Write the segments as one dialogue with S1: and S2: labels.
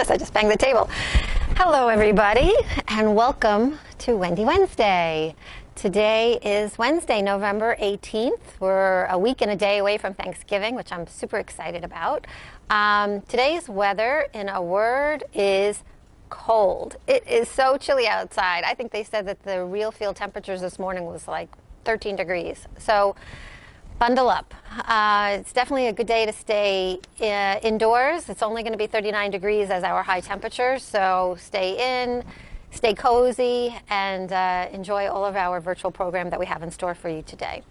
S1: goodness, I just banged the table. Hello, everybody, and welcome to Wendy Wednesday. Today is Wednesday, November 18th. We're a week and a day away from Thanksgiving, which I'm super excited about. Today's weather, in a word, is cold. It is so chilly outside. I think they said that the real field temperatures this morning was like 13 degrees. So bundle up. It's definitely a good day to stay indoors. It's only going to be 39 degrees as our high temperature, so stay in, stay cozy, and enjoy all of our virtual program that we have in store for you today.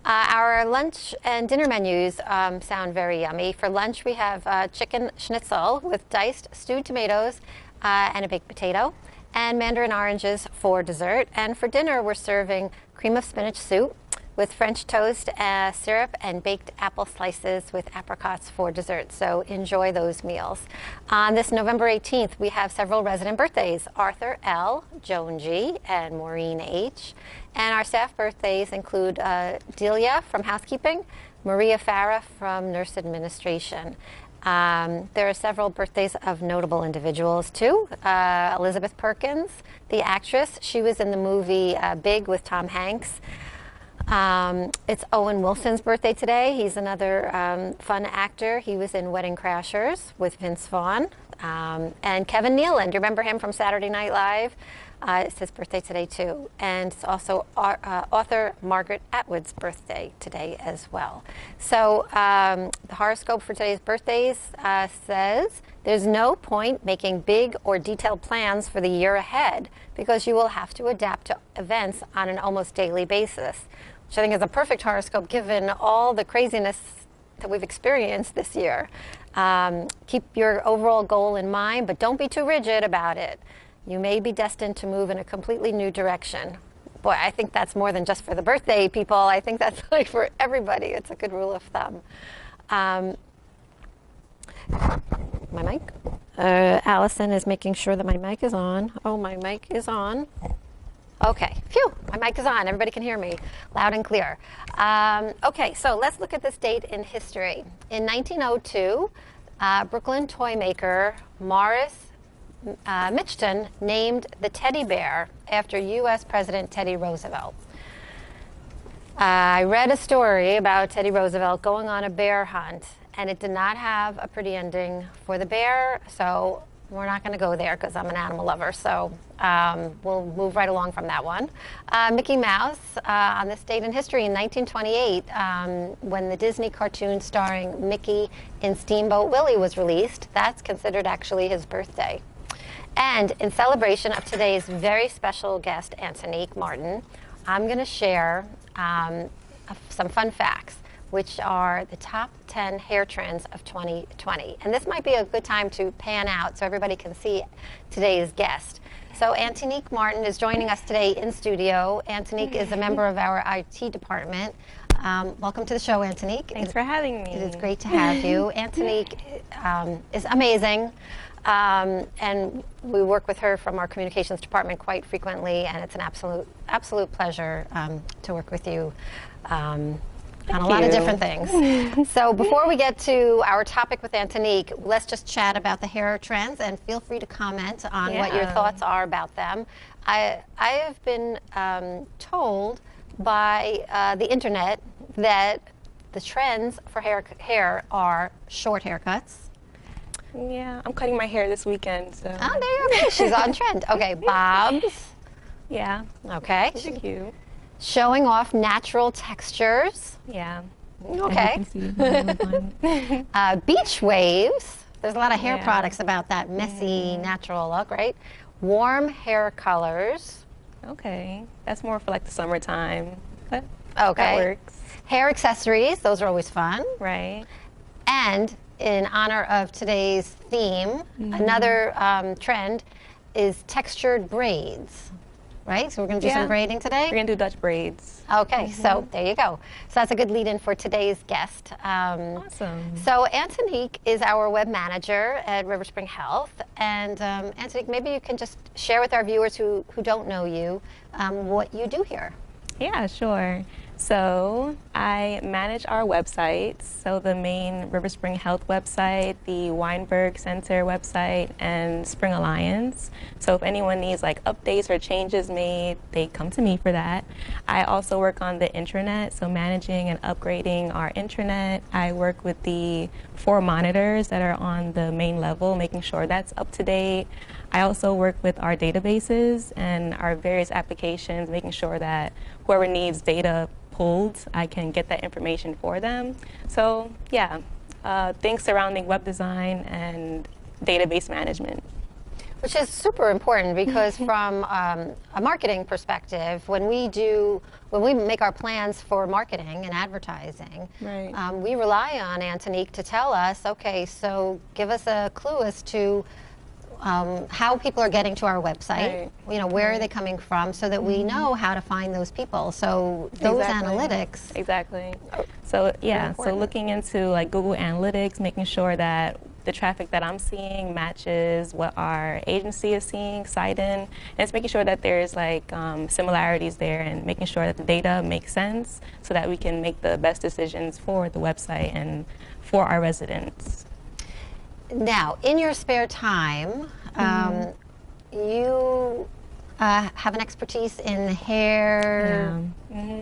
S1: Our lunch and dinner menus sound very yummy. For lunch, we have chicken schnitzel with diced stewed tomatoes and a baked potato, and mandarin oranges for dessert. And for dinner, we're serving cream of spinach soup with French toast, syrup, and baked apple slices with apricots for dessert. So enjoy those meals. On this November 18th, we have several resident birthdays: Arthur L., Joan G., and Maureen H. And our staff birthdays include Delia from housekeeping, Maria Farah from nurse administration. There are several birthdays of notable individuals too. Elizabeth Perkins, the actress, she was in the movie Big with Tom Hanks. It's Owen Wilson's birthday today. He's another fun actor. He was in Wedding Crashers with Vince Vaughn. And Kevin Nealon, do you remember him from Saturday Night Live? It's his birthday today too. And it's also author Margaret Atwood's birthday today as well. So the horoscope for today's birthdays says, there's no point making big or detailed plans for the year ahead because you will have to adapt to events on an almost daily basis, which I think is a perfect horoscope given all the craziness that we've experienced this year. Keep your overall goal in mind, but don't be too rigid about it. You may be destined to move in a completely new direction. Boy, I think that's more than just for the birthday people. I think that's like for everybody. It's a good rule of thumb. My mic? Allison is making sure that my mic is on. Oh, my mic is on. Okay, phew, my mic is on. Everybody can hear me loud and clear. Okay, so let's look at this date in history. In 1902, Brooklyn toy maker Morris Mitchton named the teddy bear after U.S. President Teddy Roosevelt. I read a story about Teddy Roosevelt going on a bear hunt, and it did not have a pretty ending for the bear, so we're not going to go there because I'm an animal lover, so we'll move right along from that one. Mickey Mouse, on this date in history in 1928, when the Disney cartoon starring Mickey in Steamboat Willie was released, that's considered actually his birthday. And in celebration of today's very special guest, Antonique Martin, I'm going to share some fun facts, which are the top 10 hair trends of 2020. And this might be a good time to pan out so everybody can see today's guest. So Antonique Martin is joining us today in studio. Antonique is a member of our IT department. Welcome to the show, Antonique.
S2: Thanks for having me.
S1: It is great to have you. Antonique is amazing. And we work with her from our communications department quite frequently, and it's an absolute pleasure to work with you on a lot of different things. So before we get to our topic with Antonique, let's just chat about the hair trends, and feel free to comment on what your thoughts are about them. I have been told by the internet that the trends for hair are short haircuts.
S2: Yeah, I'm cutting my hair this weekend, so.
S1: Oh, there you go. She's on trend. Okay, bobs.
S2: Yeah.
S1: Okay.
S2: They're cute.
S1: Showing off natural textures.
S2: Yeah.
S1: Okay. Beach waves. There's a lot of hair products about that messy, natural look, right? Warm hair colors.
S2: Okay. That's more for like the summertime, but
S1: okay.
S2: That works.
S1: Hair accessories. Those are always fun.
S2: Right.
S1: And in honor of today's theme, another trend is textured braids, right? So we're going to do some braiding today?
S2: We're going to do Dutch braids.
S1: Okay, so there you go. So that's a good lead-in for today's guest.
S2: Awesome.
S1: So Antonique is our web manager at River Spring Health. And Antonique, maybe you can just share with our viewers who don't know you what you do here.
S2: Yeah, sure. So I manage our websites, so the main River Spring Health website, the Weinberg Center website, and Spring Alliance. So if anyone needs like updates or changes made, they come to me for that. I also work on the intranet, so managing and upgrading our intranet. I work with the 4 monitors that are on the main level, making sure that's up to date. I also work with our databases and our various applications, making sure that whoever needs data pulled, I can get that information for them. So yeah, things surrounding web design and database management.
S1: Which is super important because from a marketing perspective, when we make our plans for marketing and advertising,
S2: Right.
S1: We rely on Antonique to tell us, okay, so give us a clue as to how people are getting to our website,
S2: Right.
S1: where are they coming from, so that we know how to find those people. So those analytics.
S2: Exactly. So yeah, so looking into like Google Analytics, making sure that the traffic that I'm seeing matches what our agency is seeing, citing, and it's making sure that there's like similarities there and making sure that the data makes sense so that we can make the best decisions for the website and for our residents.
S1: Now, in your spare time, you have an expertise in hair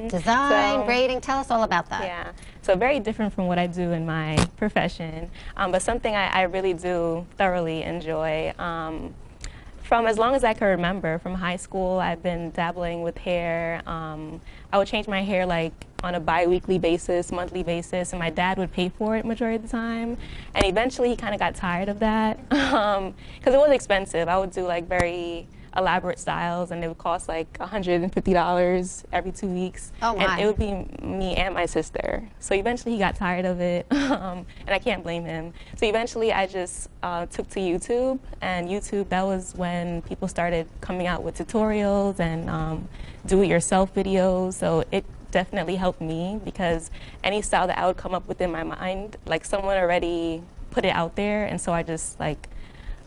S1: design, braiding. Tell us all about that.
S2: Yeah, so very different from what I do in my profession, but something I really do thoroughly enjoy. From as long as I can remember, from high school, I've been dabbling with hair. I would change my hair like on a bi-weekly basis, monthly basis, and my dad would pay for it majority of the time. And eventually he kind of got tired of that because it was expensive. I would do like very elaborate styles and it would cost like $150 every 2 weeks.
S1: Oh my.
S2: And it would be me and my sister. So eventually he got tired of it and I can't blame him. So eventually I just took to YouTube, and YouTube, that was when people started coming out with tutorials and do-it-yourself videos. So it definitely helped me because any style that I would come up with in my mind, like someone already put it out there, and so I just like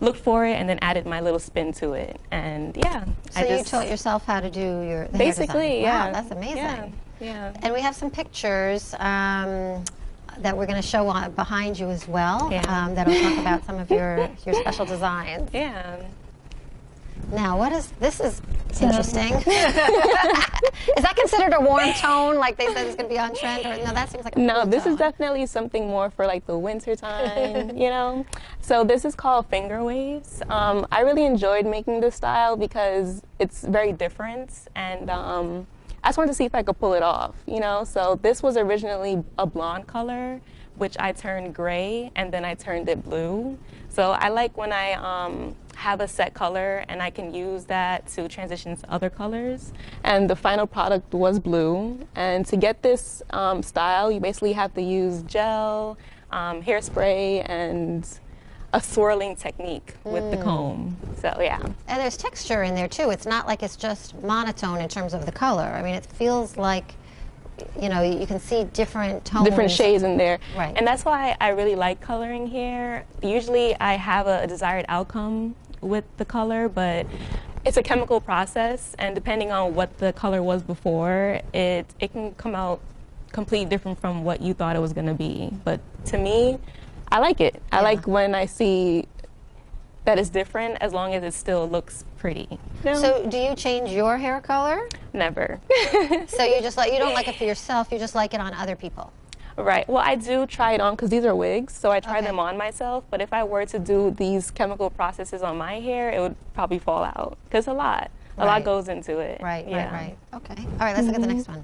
S2: looked for it and then added my little spin to it, and yeah.
S1: So you taught yourself how to do the
S2: basically,
S1: hair design.
S2: yeah.
S1: Wow, that's amazing.
S2: Yeah.
S1: And we have some pictures that we're going to show on behind you as well.
S2: Yeah.
S1: That'll talk about some of your special designs.
S2: Yeah.
S1: Now, this is interesting. Is that considered a warm tone, like they said it's going to be on trend? Or no, that seems like a
S2: No,
S1: cool
S2: this
S1: tone.
S2: is definitely something more for like the winter time, you know? So this is called finger waves. I really enjoyed making this style because it's very different, and I just wanted to see if I could pull it off, you know? So this was originally a blonde color, which I turned gray, and then I turned it blue. So I like when I have a set color and I can use that to transition to other colors. And the final product was blue. And to get this style, you basically have to use gel, hairspray, and a swirling technique with the comb. So yeah.
S1: And there's texture in there too. It's not like it's just monotone in terms of the color. I mean, it feels like, you know, you can see different tones.
S2: Different shades in there.
S1: Right.
S2: And that's why I really like coloring hair. Usually I have a desired outcome with the color, but it's a chemical process, and depending on what the color was before, it can come out completely different from what you thought it was going to be. But to me, I like it. I like when I see that it's different, as long as it still looks pretty. You know?
S1: So do you change your hair color?
S2: Never.
S1: So you don't like it for yourself, you just like it on other people?
S2: Right. Well, I do try it on because these are wigs, so I try
S1: Okay.
S2: them on myself. But if I were to do these chemical processes on my hair, it would probably fall out because a lot goes into it.
S1: Right. Okay. All right, let's look at the next one.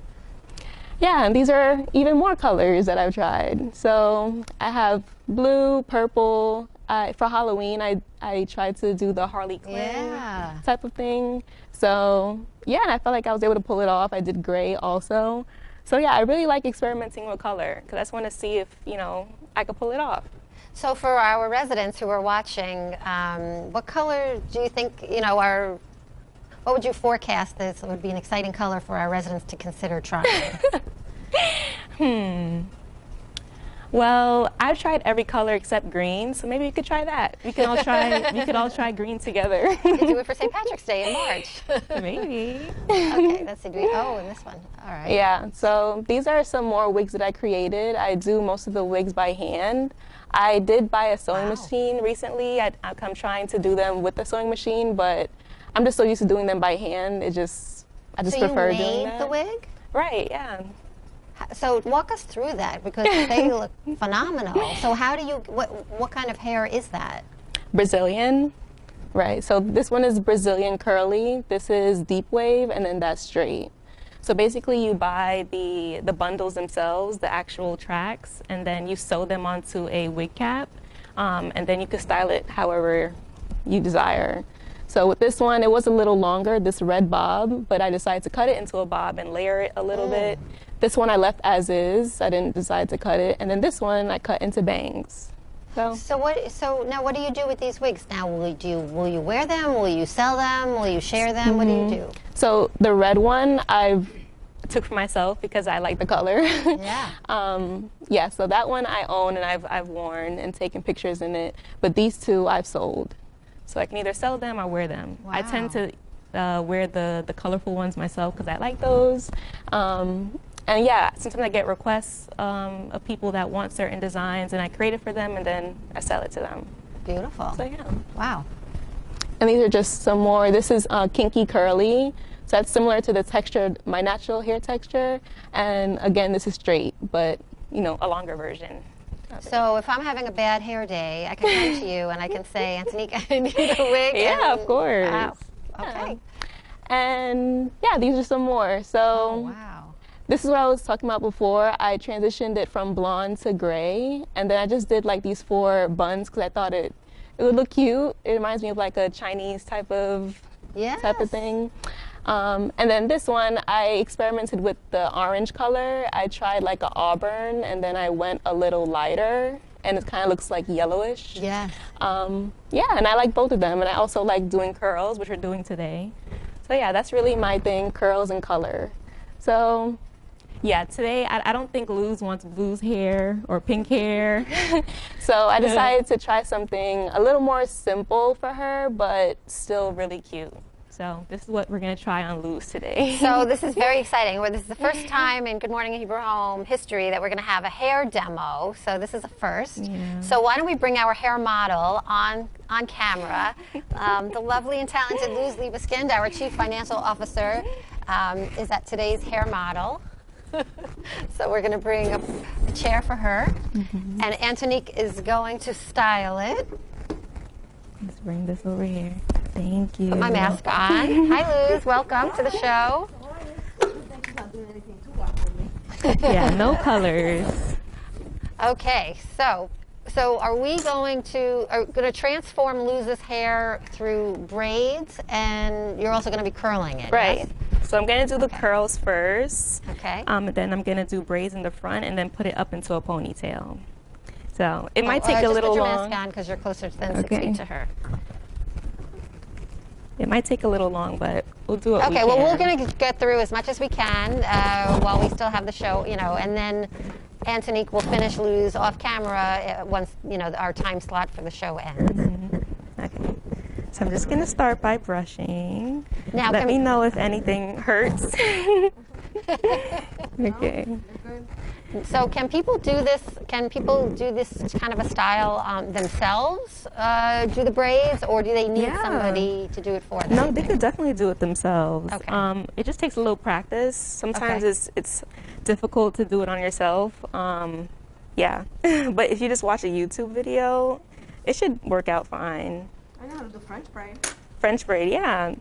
S2: Yeah, and these are even more colors that I've tried. So I have blue, purple. For Halloween, I tried to do the Harley Quinn type of thing. So yeah, and I felt like I was able to pull it off. I did gray also. So yeah, I really like experimenting with color because I just want to see if, you know, I could pull it off.
S1: So for our residents who are watching, what color do you think, you know, what would you forecast this would be an exciting color for our residents to consider trying?
S2: Well, I've tried every color except green, so maybe you could try that. We can all try. We could all try green together.
S1: You could do it for St. Patrick's Day in March.
S2: Maybe.
S1: Okay, let's see. Oh, and this one. All right.
S2: Yeah. So these are some more wigs that I created. I do most of the wigs by hand. I did buy a sewing machine recently. I'm trying to do them with the sewing machine, but I'm just so used to doing them by hand. I just prefer doing that.
S1: So you made the wig?
S2: Right. Yeah.
S1: So walk us through that because they look phenomenal. So how do you, what kind of hair is that?
S2: Brazilian, right. So this one is Brazilian curly. This is deep wave, and then that's straight. So basically you buy the bundles themselves, the actual tracks, and then you sew them onto a wig cap, and then you can style it however you desire. So with this one, it was a little longer, this red bob, but I decided to cut it into a bob and layer it a little bit. This one I left as is. I didn't decide to cut it. And then this one I cut into bangs. So
S1: now what do you do with these wigs? Now will you wear them? Will you sell them? Will you share them? What do you do?
S2: So the red one I took for myself because I like the color.
S1: Yeah.
S2: Yeah, so that one I own and I've worn and taken pictures in it. But these two I've sold. So I can either sell them or wear them.
S1: Wow.
S2: I tend to wear the colorful ones myself because I like those. And yeah, sometimes I get requests of people that want certain designs, and I create it for them, and then I sell it to them.
S1: Beautiful.
S2: So yeah.
S1: Wow.
S2: And these are just some more. This is kinky curly. So that's similar to the texture, my natural hair texture. And again, this is straight, but you know, a longer version.
S1: So if I'm having a bad hair day, I can come to you and I can say, Antonique, I need a wig.
S2: Yeah, of course.
S1: Wow. Okay.
S2: And yeah, these are some more. So.
S1: Oh, wow.
S2: This is what I was talking about before. I transitioned it from blonde to gray, and then I just did like these 4 buns because I thought it would look cute. It reminds me of like a Chinese type of thing. And then this one, I experimented with the orange color. I tried like an auburn, and then I went a little lighter, and it kind of looks like yellowish.
S1: Yeah.
S2: Yeah, and I like both of them, and I also like doing curls, which we're doing today. So yeah, that's really my thing, curls and color. So. Yeah, today I don't think Luz wants blues hair or pink hair. So I decided to try something a little more simple for her, but still really cute. So this is what we're going to try on Luz today.
S1: So this is very exciting. This is the first time in Good Morning Hebrew Home history that we're going to have a hair demo. So this is a first.
S2: Yeah.
S1: So why don't we bring our hair model on camera, the lovely and talented Luz Liebeskind, our Chief Financial Officer, is at today's hair model. So we're going to bring up a chair for her, and Antonique is going to style it.
S2: Let's bring this over here. Thank you.
S1: Put my mask on. Hi, Luz. Welcome to the show.
S2: Yeah, no colors.
S1: Okay, so are we going to transform Luz's hair through braids, and you're also going to be curling it?
S2: Right.
S1: Yes?
S2: So I'm going to do the curls first.
S1: Okay.
S2: And then I'm going to do braids in the front and then put it up into a ponytail. So it might take a little long.
S1: Just put your mask on because you're closer than 6 feet to her.
S2: It might take a little long, but we'll do it.
S1: Okay, well, we're going to get through as much as we can while we still have the show, and then Antonique will finish Luz off camera once, our time slot for the show ends.
S2: Okay. So I'm just going to start by brushing.
S1: Now,
S2: let me know if anything hurts. Okay.
S1: So can people do this? Can people do this kind of a style themselves, do the braids, or do they need somebody to do it for them?
S2: No, they could definitely do it themselves.
S1: Okay.
S2: It just takes a little practice. Sometimes it's difficult to do it on yourself. Yeah, but if you just watch a YouTube video, it should work out fine.
S3: I know how to do French braid.
S2: French braid, yeah.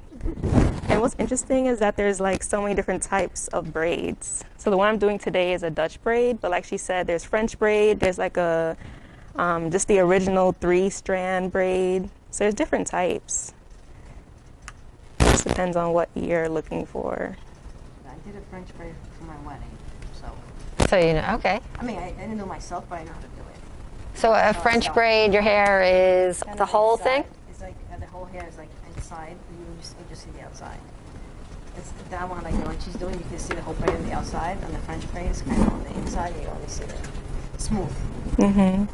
S2: And what's interesting is that there's like so many different types of braids. So the one I'm doing today is a Dutch braid, but like she said, there's French braid, there's like a, just the original 3-strand braid. So there's different types. Just depends on what you're looking for.
S3: I did a French braid for my wedding, so.
S1: So okay.
S3: I mean, I didn't know myself, but I know how to do it.
S1: So a French braid, your hair is
S3: And
S1: the whole
S3: inside,
S1: thing?
S3: It's like the whole hair is like inside, you just see the outside. It's that one, like the one she's doing, you can see the whole braid on the outside, and the French braid is kind of on the inside, and you only see smooth.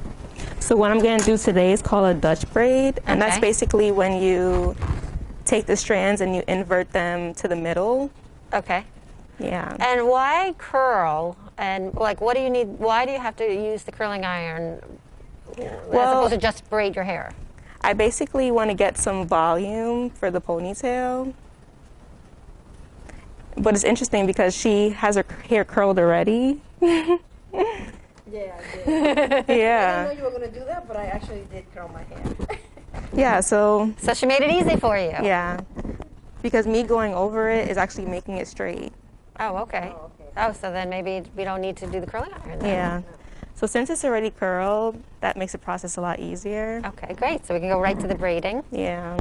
S2: So what I'm going to do today is called a Dutch braid, and that's
S1: Okay.
S2: basically when you take the strands and you invert them to the middle.
S1: Okay.
S2: Yeah.
S1: And why curl? And like, what do you need? Why do you have to use the curling iron as opposed to just braid your hair?
S2: I basically want to get some volume for the ponytail. But it's interesting because she has her hair curled already.
S3: Yeah, I did. I didn't
S2: Yeah.
S3: know you were gonna do that, but I actually did curl my hair.
S2: Yeah, so
S1: So she made it easy for you.
S2: yeah. Because me going over it is actually making it straight.
S1: Oh, okay.
S3: Oh, okay.
S1: Oh, so then maybe we don't need to do the curling iron then.
S2: Yeah. So since it's already curled, that makes the process a lot easier.
S1: Okay, great. So we can go right to the braiding.
S2: Yeah.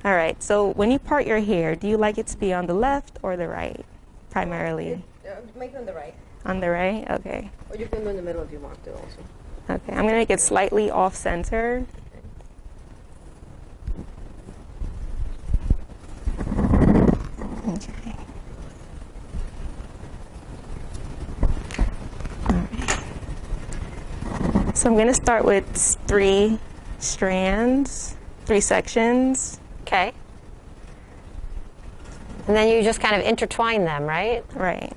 S2: All right. So when you part your hair, do you like it to be on the left or the right, primarily?
S3: Make it on the right.
S2: On the right? Okay.
S3: Or you can do in the middle if you want to also.
S2: Okay. I'm going to make it slightly off center. Okay. All right. So I'm going to start with 3 strands, 3 sections.
S1: Okay. And then you just kind of intertwine them, right?
S2: Right.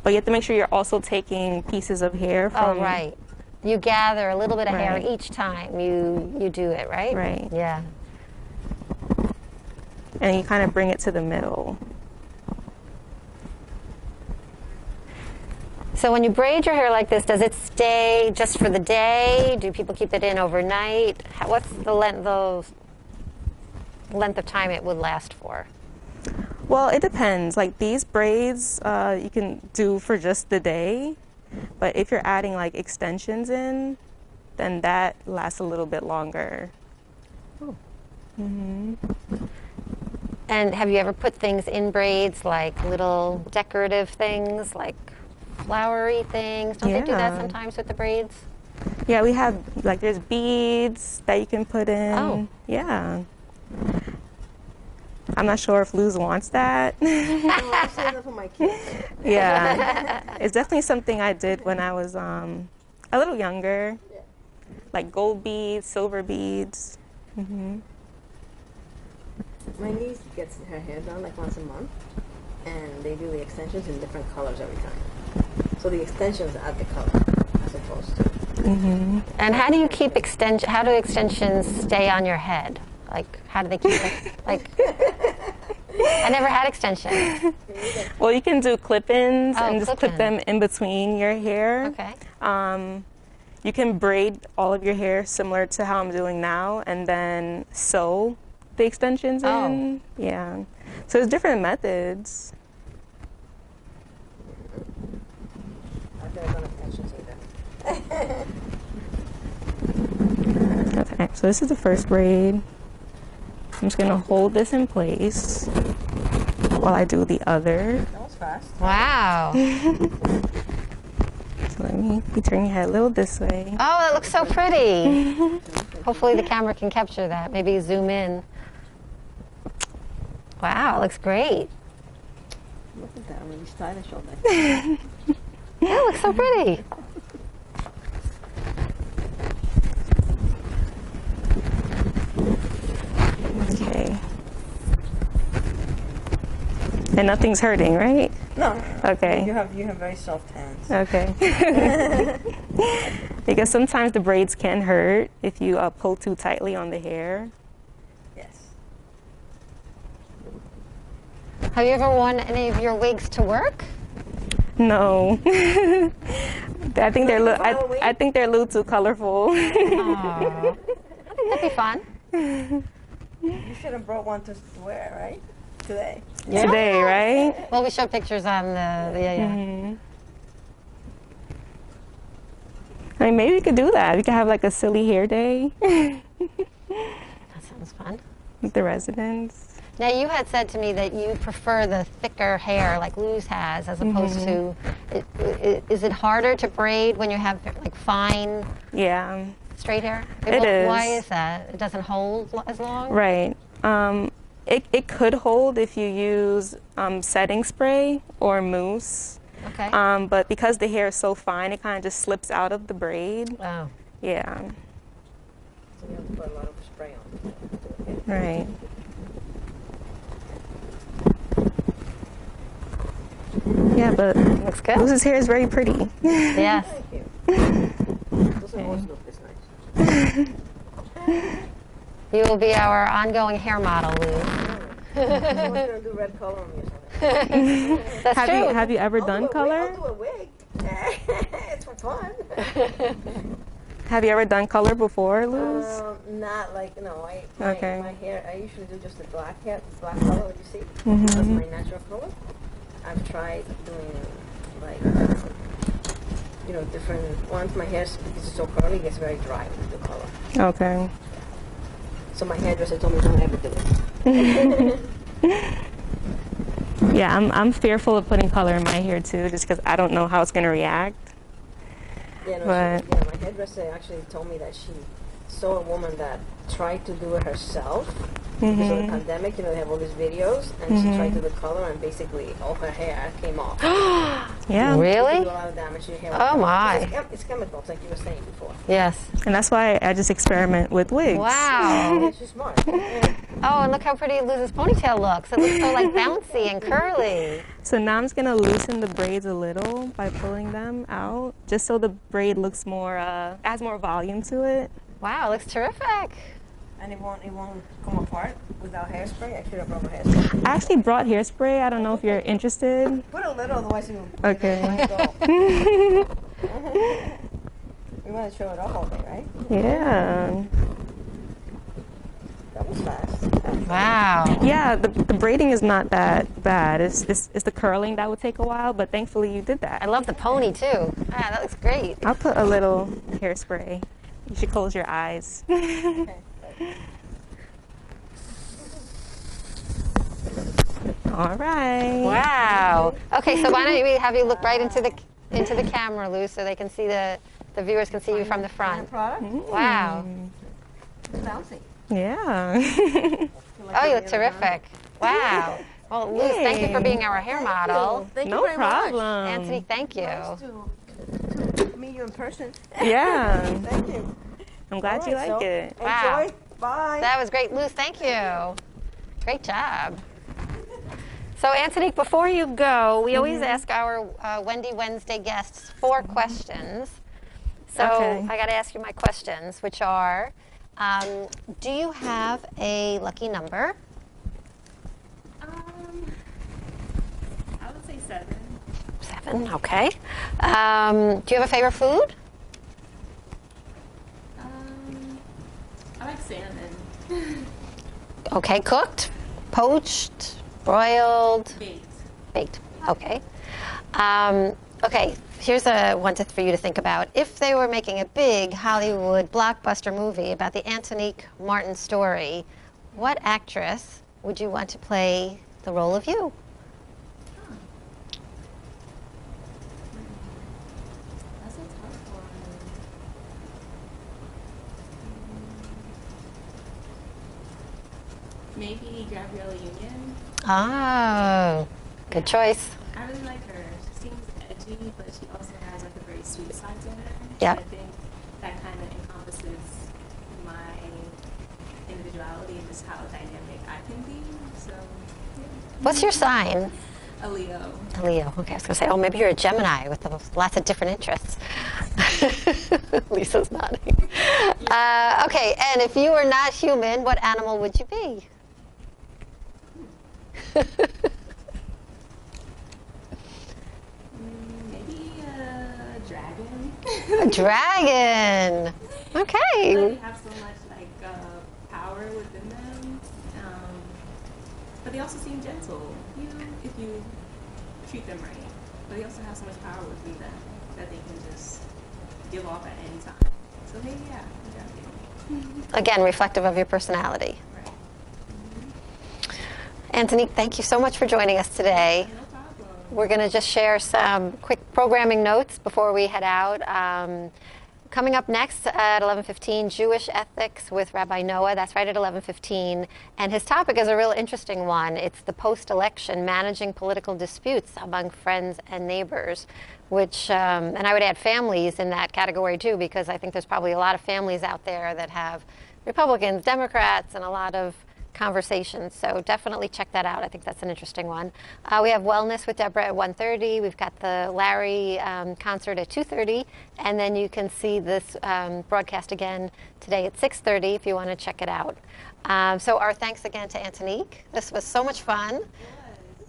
S2: But you have to make sure you're also taking pieces of hair from.
S1: Oh, right. You gather a little bit of hair
S2: Right.
S1: each time you do it, right?
S2: Right.
S1: Yeah.
S2: And you kind of bring it to the middle.
S1: So when you braid your hair like this, does it stay just for the day? Do people keep it in overnight? What's the length of time it would last for?
S2: Well, it depends. Like these braids, you can do for just the day. But if you're adding like extensions in, then that lasts a little bit longer.
S1: And have you ever put things in braids, like little decorative things, like flowery things? Don't they do that
S2: Yeah.
S1: sometimes with the braids?
S2: Yeah, we have like there's beads that you can put in.
S1: Oh.
S2: Yeah. I'm not sure if Luz wants that.
S3: No, I save that for my kids.
S2: Yeah. It's definitely something I did when I was a little younger.
S3: Yeah.
S2: Like gold beads, silver beads.
S3: My niece gets her hair done like once a month, and they do the extensions in different colors every time. So the extensions add the color as opposed to.
S1: And how do you keep how do extensions stay on your head? Like, how do they keep it? Like, I never had extensions.
S2: Well, you can do clip-ins
S1: Oh,
S2: and just clip
S1: clip-in.
S2: them in between your hair.
S1: Okay.
S2: You can braid all of your hair similar to how I'm doing now and then sew the extensions
S1: Oh.
S2: in. Yeah. So there's different methods.
S3: I've never done extensions either.
S2: Okay, so this is the first braid. I'm just gonna hold this in place while I do the other.
S3: That was fast.
S1: Wow.
S2: So let me turn your head a little this way.
S1: Oh, that looks so pretty. Hopefully the camera can capture that. Maybe zoom in. Wow, it looks great.
S3: Look at that, really stylish all that.
S1: Yeah, it looks so pretty.
S2: Okay. And nothing's hurting, right?
S3: No.
S2: Okay.
S3: You have very soft hands.
S2: Okay. Because sometimes the braids can hurt if you pull too tightly on the hair.
S3: Yes.
S1: Have you ever worn any of your wigs to work?
S2: No. I think they're
S3: Halloween?
S2: I think they're a little too colorful.
S1: Aww. That'd be fun.
S3: You should have brought one to wear, right? Today.
S2: Today, right?
S1: Well, we showed pictures on the
S2: I mean, maybe we could do that. We could have like a silly hair day
S1: That sounds fun.
S2: with the residents.
S1: Now, you had said to me that you prefer the thicker hair like Luz has as opposed to, is it harder to braid when you have like fine
S2: Yeah,
S1: straight hair?
S2: It is.
S1: Why is that? It doesn't hold as long?
S2: right. It could hold if you use setting spray or mousse,
S1: Okay.
S2: But because the hair is so fine, it kind of just slips out of the braid.
S1: Oh.
S2: Yeah.
S3: So you have to put a lot of spray on.
S2: Right. Yeah, but
S1: Looks good.
S2: Luz's hair is very pretty.
S1: Yes.
S3: Thank you. Doesn't always look this nice.
S1: You will be our ongoing hair model, Luz.
S3: Someone's going to do red color on me or something.
S1: That's true.
S2: Have you ever done color?
S3: I'll do a wig. It's for fun.
S2: Have you ever done color before, Luz?
S3: Not like, no,
S2: Okay.
S3: my hair, I usually do just the black hair, the black color that you see. That's my natural color. I've tried doing like, different ones. My hair, because it's so curly, it gets very dry with the color.
S2: Okay.
S3: So my hairdresser told me don't ever do it.
S2: Yeah, I'm fearful of putting color in my hair too, just because I don't know how it's gonna react.
S3: Yeah, no,
S2: But
S3: my hairdresser actually told me that she saw a woman that tried to do it herself because of the pandemic. They have all these videos, and she tried to do the color, and basically all her hair came off.
S2: yeah,
S3: It
S1: Really?
S3: did a lot of damage to your hair.
S1: Oh, my.
S3: It's chemicals, like you were saying before.
S1: Yes.
S2: and that's why I just experiment with wigs.
S1: Wow.
S3: Yeah, she's smart. Yeah.
S1: Oh, and look how pretty Luz's ponytail looks. It looks so like bouncy and curly.
S2: So now I'm just gonna loosen the braids a little by pulling them out, just so the braid looks more, adds more volume to it.
S1: Wow, it looks terrific.
S3: And it won't come apart without hairspray. I should have brought my hairspray.
S2: I actually brought hairspray. I don't know if you're interested.
S3: Put a little, otherwise it will
S2: Okay.
S3: go. We want to show it off all day, right?
S2: Yeah.
S3: That was fast.
S1: Wow.
S2: Yeah, the braiding is not that bad. It's the curling that would take a while, but thankfully you did
S1: I
S2: that.
S1: love the pony too. Ah, that looks great.
S2: I'll put a little hairspray. You should close your eyes.
S3: Okay.
S2: All right.
S1: Wow. Okay, so why don't we have you look right into the camera, Luz, so they can see the viewers can see you from the front.
S3: Product?
S1: Wow.
S3: It's bouncy.
S2: Yeah.
S1: Oh, you look terrific. Wow. Well, Luz, thank you for being our hair model.
S3: Thank you
S2: No
S3: very
S2: problem.
S1: Anthony, thank you.
S3: Nice to meet you in person.
S2: Yeah.
S3: Thank you.
S2: I'm glad you like it.
S1: Wow.
S3: Enjoy. Bye.
S1: That was great. Luz, thank you. Great job. So, Antonique, before you go, we always ask our Wendy Wednesday guests 4 questions. So,
S2: Okay.
S1: I got to ask you my questions, which are, do you have a lucky number?
S2: I would say 7.
S1: 7, okay. Do you have a favorite food?
S2: I like salmon.
S1: Okay, cooked, poached, broiled,
S2: Baked.
S1: baked. Okay. Okay, here's one for you to think about. If they were making a big Hollywood blockbuster movie about the Antonique Martin story, what actress would you want to play the role of you?
S2: That's a tough one. Maybe Gabriella Union.
S1: Oh, good choice.
S2: I really like her. She seems edgy, but she also has like a very sweet side to her.
S1: Yep.
S2: I think that kind of encompasses my individuality and just how dynamic I can be. So, yeah.
S1: What's your sign?
S2: A Leo.
S1: A Leo. Okay, I was going to say, oh, maybe you're a Gemini with lots of different interests. Lisa's nodding. Okay, and if you were not human, what animal would you be?
S2: Maybe a dragon.
S1: A dragon. Okay.
S2: They have so much like power within them, but they also seem gentle. You know, if you treat them right. But they also have so much power within them that they can just give off at any time. So maybe yeah, a dragon.
S1: Again, reflective of your personality.
S2: Right.
S1: Antonique, thank you so much for joining us today.
S2: No problem.
S1: We're going to just share some quick programming notes before we head out. Coming up next at 11:15, Jewish Ethics with Rabbi Noah. That's right at 11:15. And his topic is a real interesting one. It's the post-election managing political disputes among friends and neighbors, which, and I would add families in that category too, because I think there's probably a lot of families out there that have Republicans, Democrats, and a lot of conversations. So definitely check that out. I think that's an interesting one. We have Wellness with Deborah at 1:30. We've got the Larry concert at 2:30. And then you can see this broadcast again today at 6:30 if you want to check it out. So our thanks again to Antonique. This was so much fun.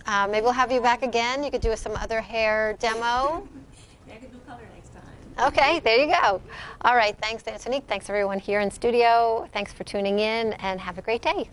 S1: Maybe we'll have you back again. You could do some other hair demo.
S2: Yeah, I could do color next time.
S1: Okay, there you go. All right, thanks to Antonique. Thanks everyone here in studio. Thanks for tuning in and have a great day.